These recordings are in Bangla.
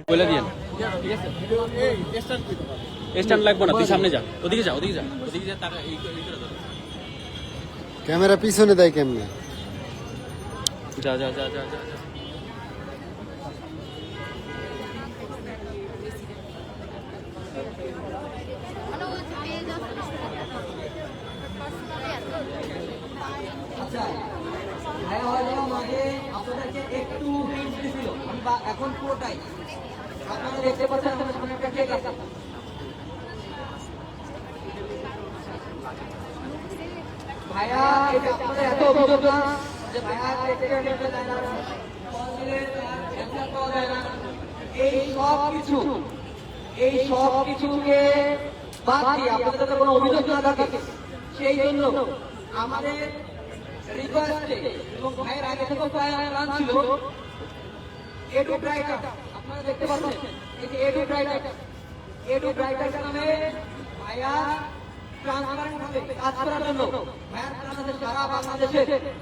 বলে দিয়েন স্ট্যান্ড লাগবে না, তুই সামনে যা, ওদিকে যা, ওদিকে যা, ওদিকে যা, টাকা এই করে ধর। ক্যামেরা পিছনে দেয় কেমনে? যা যা যা যা যা। আপনাদেরকে একটু হিন্ট দিছিল, এখন পুরোটাই আপনারা দেখতে পাচ্ছেন আমাদের সামনে একটা কেক আছে। ভাইয়া এটা আপনাদের এত অভিযোগ না যে ভাইয়া এই সব কিছুকে বাদ দিয়ে আপনাদের যাতে কোনো অভিযোগ না থাকে সেই জন্য আমাদের রিকোয়েস্টে এবং ভাইয়ের আগে থেকে প্ল্যান ছিল এডু ব্রাইটার, আপনারা দেখতে পাচ্ছেন এই যে এডু ব্রাইটার নামে ভাইয়া ট্রান্সপারেন্ট ভাবে কাজ করার জন্য ভাইয়ার বাংলাদেশ সারা বাংলাদেশে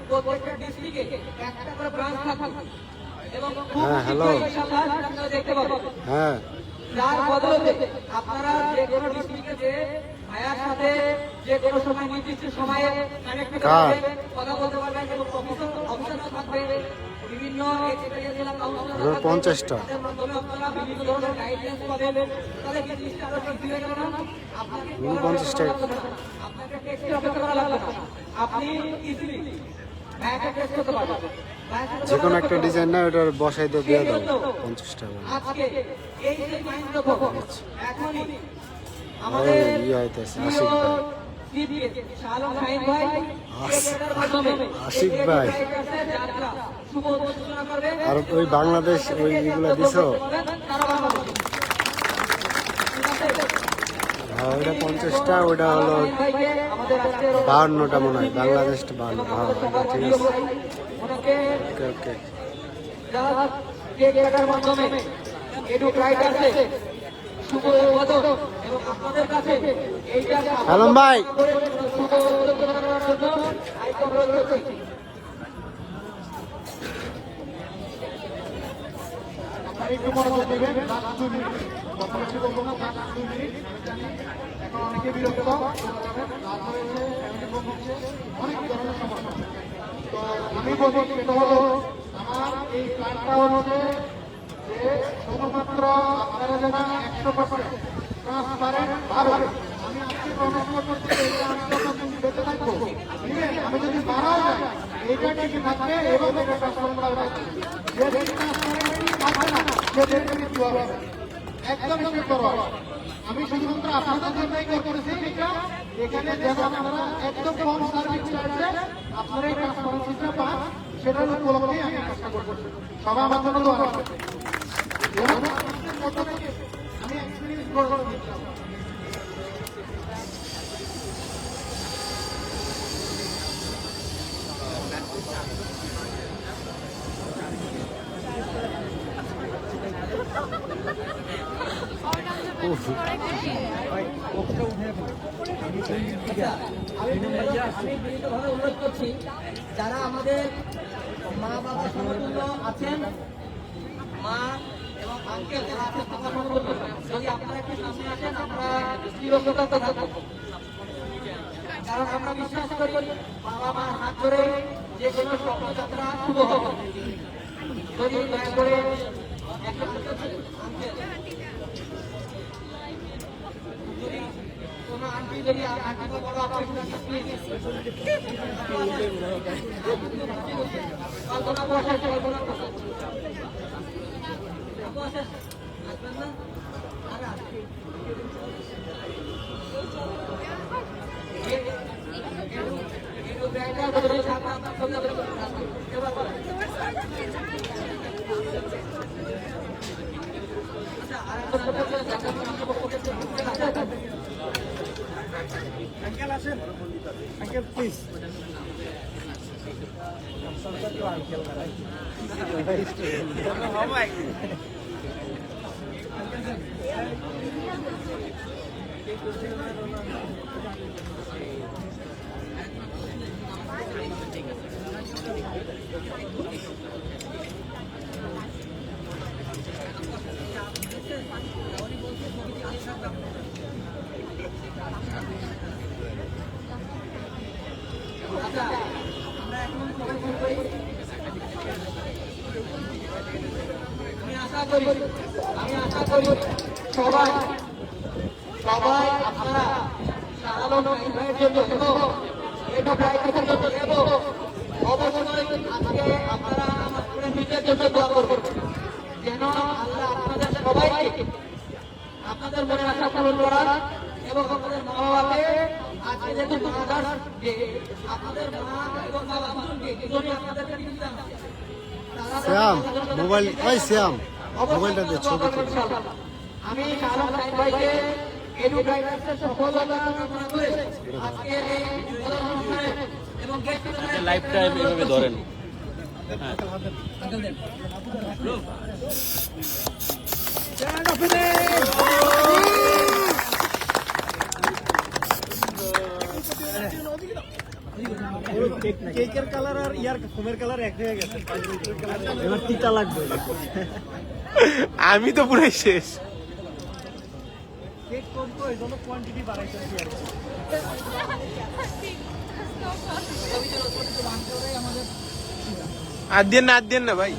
প্রত্যেকটা ডিস্ট্রিক্টে একটা করে ব্রাঞ্চ থাকবে এবং ইনশাআল্লাহ আপনারা দেখতে পাবেন। হ্যাঁ, যার বদলে আপনারা যে কোনো ডিস্ট্রিক্টে যে ভাইয়ার সাথে যে কোনো সময় নির্দিষ্ট সময়ে কানেক্ট করবেন, কথা বলতে পারবেন এবং অফিসার থাকবে বিভিন্ন এক্সপেরিয়েন্স কাউন্সিলর 50টা মাধ্যমে আপনারা বিভিন্ন ধরনের গাইডলাইন্স পাবেন। তাহলে কি জিনিসটা আরো ঠিক হয়ে গেল না? আপনাকে 50টা আপনাকে টেস্টের অপেক্ষা করা লাগবে না, আপনি ইজিলি ভাইয়াকে টেস্ট করতে পারবেন। যে কোনো একটা ডিজাইন না ওটার বসাই দিয়ে দাও 50 টাকা। আজকে এই যে মাইন্ডটা এখনই আমাদের ইয়ে হইতেছে আশিক ভাই আর ওই বাংলাদেশ ওই এগুলো দিছো? হ্যাঁ, ওইটা 50টা, ওইটা হলো 52টা মনে হয়, বাংলাদেশটা 52। হ্যাঁ ঠিক আছে, ওকে ওকে। আলম ভাই অনেকে বিরক্ত, অনেক ধরনের সমস্যা। তো আমি বলবো সেটা হলো আমার এই প্ল্যানটা হচ্ছে যে শুধুমাত্র আপনারা যেন 100% ট্রান্সপারেন্ট ভাবে, আমি আজকে প্রমাণ করছি বেঁচে থাকবো, আমি যদি মারাও যাই এইটা ঠিকই থাকবে এবং এটা ট্রান্সপারেন্ট থাকবে। যে ট্রান্সপারেন্ট থাকবে না সে দেখতে হবে একদম করো। আমি শুধুমাত্র আপনাদের জন্যই করতেছি এটা, এখানে যেন আপনারা একদম কম সার্ভিস চার্জে আপনারা এই ট্রান্সপারেন্সিটা পান, সেটার উপলক্ষেই আমি চেষ্টা করবো। সবাই আমার জন্য দোয়া করবেন। আমি এক্সপিরিয়েন্স করবো। আমি বিনীতভাবে অনুরোধ করছি যারা আমাদের মা বাবা সমতুল্য আছেন, মা এবং আঙ্কেল যারা আছেন, যদি আপনারা একটু সামনে আসেন আমরা চিরকৃতজ্ঞ থাকবো। কারণ আমরা বিশ্বাস করি বাবা মার হাত ধরে যে কোনো স্বপ্নযাত্রা শুভ হবে। যদি দয়া করে একটা আঙ্কেল কোনো আন্টি যদি আন্টি বড় আপনার কল্পনা বসে কল্পনা বসে আসবেন না আঙ্কেল আসেন, আঙ্কেল প্লিজ। আশা করি সবাই আপনারা শাহালম ভাইয়ের জন্য এবং এটা ভাইয়ের জন্য এবং অবশ্যই আজকে আপনারা আমাদের নিজের জন্য দোয়া করবেন যেন আল্লাহ আপনাদের সবাইকে আপনাদের মনে আশা পূরণ করার এবং আপনাদের মা বাবাকে আজকে যেহেতু মাদার ডে আপনাদের মা এবং বাবা দুজনই আপনাদেরকে দিতাম শ্যাম মোবাইল ওই শ্যাম মোবাইলটা দিয়ে ছবি তুলি। আমি শাহালম ভাইকে এডু গাইডেন্সের সফলতা কামনা করে আজকে এই অনুষ্ঠানে এবং গেস্ট লাইভটা এভাবে ধরেন। হ্যাঁ কেকের কালার আর ইয়ার ফোমের কালার এক হয়ে গেছে, এবার তিতা লাগবে। আমি তো পুরাই শেষ। কেক কম তো এই জন্য কোয়ান্টিটি বাড়াইতেছি আর কি। আর দেন না ভাই।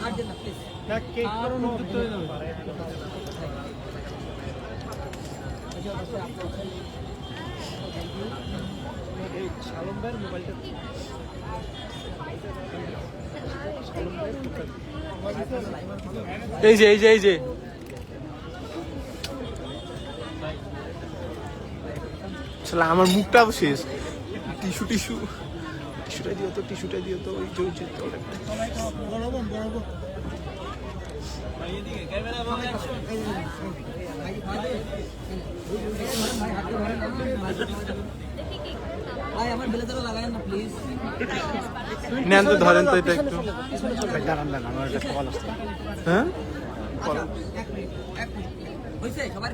না কেক করুন তো এই শালম ভাইয়ের মোবাইলটা এই যে শালা আমার মুখটাও শেষ। টিস্যুটা দিও তো ওই যে ভাই আমার বেলাতে লাগায়েন না প্লিজ নেন তো, ধরেন তো এটা একটু। দাঁড়ান আমার একটা কল আসছে। হ্যাঁ হইছে সবার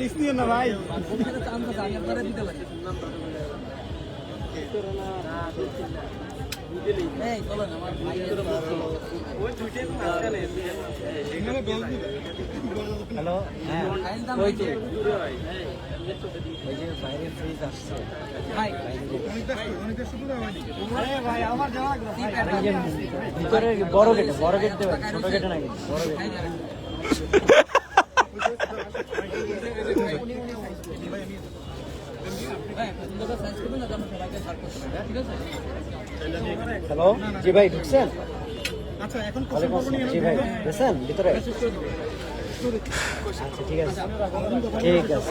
রিস্ক নিয়ে না ভাই। এই চলো না আমার ভাই হ্যালো, হ্যাঁ ওই যে বাইরে ফ্রিজ আসছে। ভাই আরে ভাই আমার যাওয়া লাগবে ভাই। ভিতরে বড় গেট দেবেন, ছোট গেটে না, বড় গেট। হ্যালো, জি ভাই ঢুকছেন? আচ্ছা এখন জি ভাই ঢুকছেন ভিতরে? আচ্ছা ঠিক আছে, ঠিক আছে।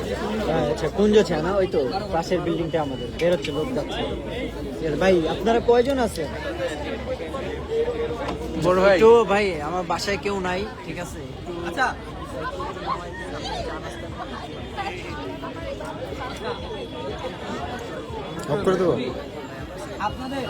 হ্যাঁ আচ্ছা, কুঞ্জ আছে না, ওই তো পাশের বিল্ডিংটা আমাদের, বেরোচ্ছে লোক যাচ্ছে। ঠিক আছে ভাই, আপনারা কয়জন আছেন? বড় ভাই তো ভাই আমার বাসায় কেউ নাই, ঠিক আছে? আচ্ছা অফ করে দেবো। আপনাদের